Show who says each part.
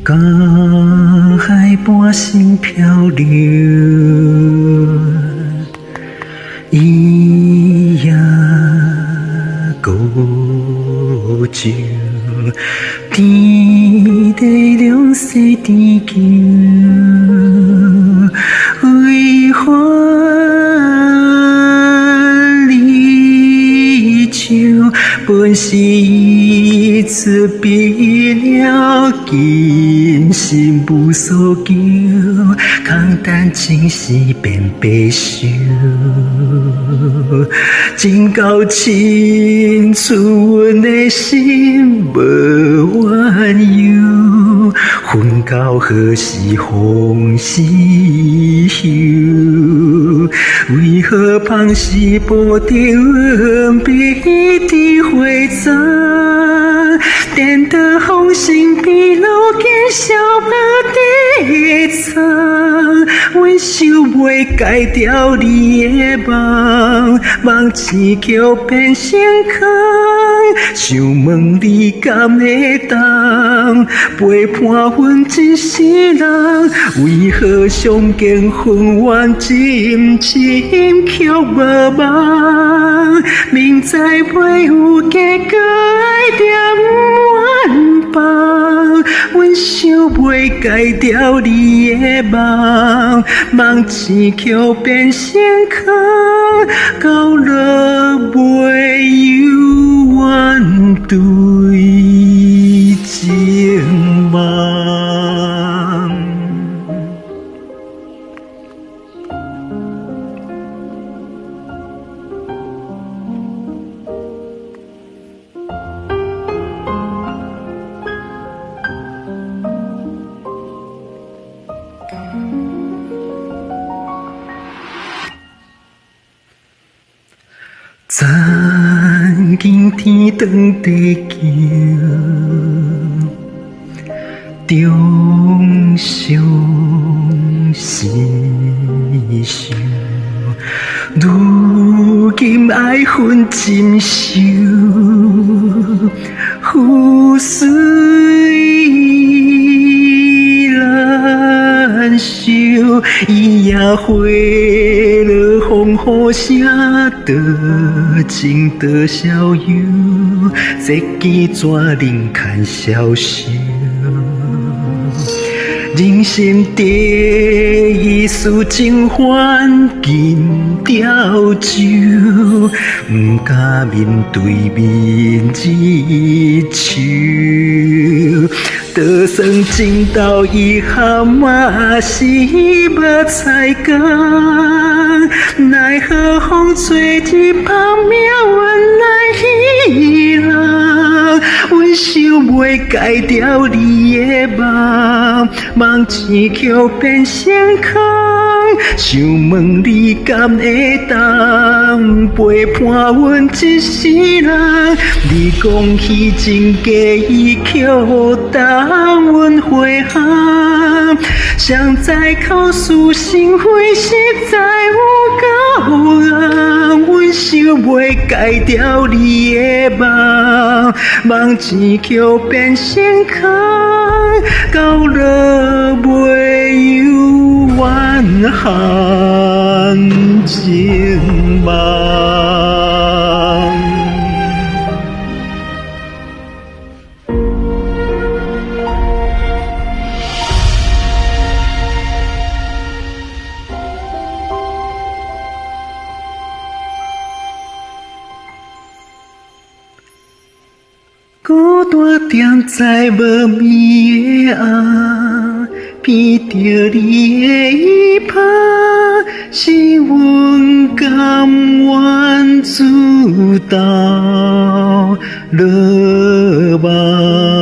Speaker 1: 江海半生漂流，伊也孤舟，天地两世地球，为欢离愁，本是一次别了，今生无所求，空等前世变白首。情到深处，阮的心无怨尤，分到何时风时休？为何芳时不定彼地花丛？颠倒风声披露，见笑无地藏。阮想袂解掉你的梦，梦醒桥变成空。想问你敢会当陪伴阮一世人？为何相见恨晚，深深却无望？明知袂有结果，爱念远方。阮想袂解掉你的梦，梦醒桥变成空，到落袂有怨对情梦。残经天长地久，中相厮守。如今爱恨尽收，覆水难收。伊也花落风雨声，多情多逍遥，这记怎能堪消受？人生得意思情欢尽雕酒，不敢面对面日秋。就算情到遗憾嘛是无彩工，奈何风吹日旁命运来戏人。阮想袂解掉你的梦，梦醒桥变成空。想问你敢会当陪伴阮一世人？你讲虚情假意却当阮回航，谁知口是心非，实在有够红。阮想袂解掉你的梦，梦醒桥变成空，到落袂有怨恨情梦。孤单踮在无眠的暗，闻着你的衣帕，是阮甘愿自投落网。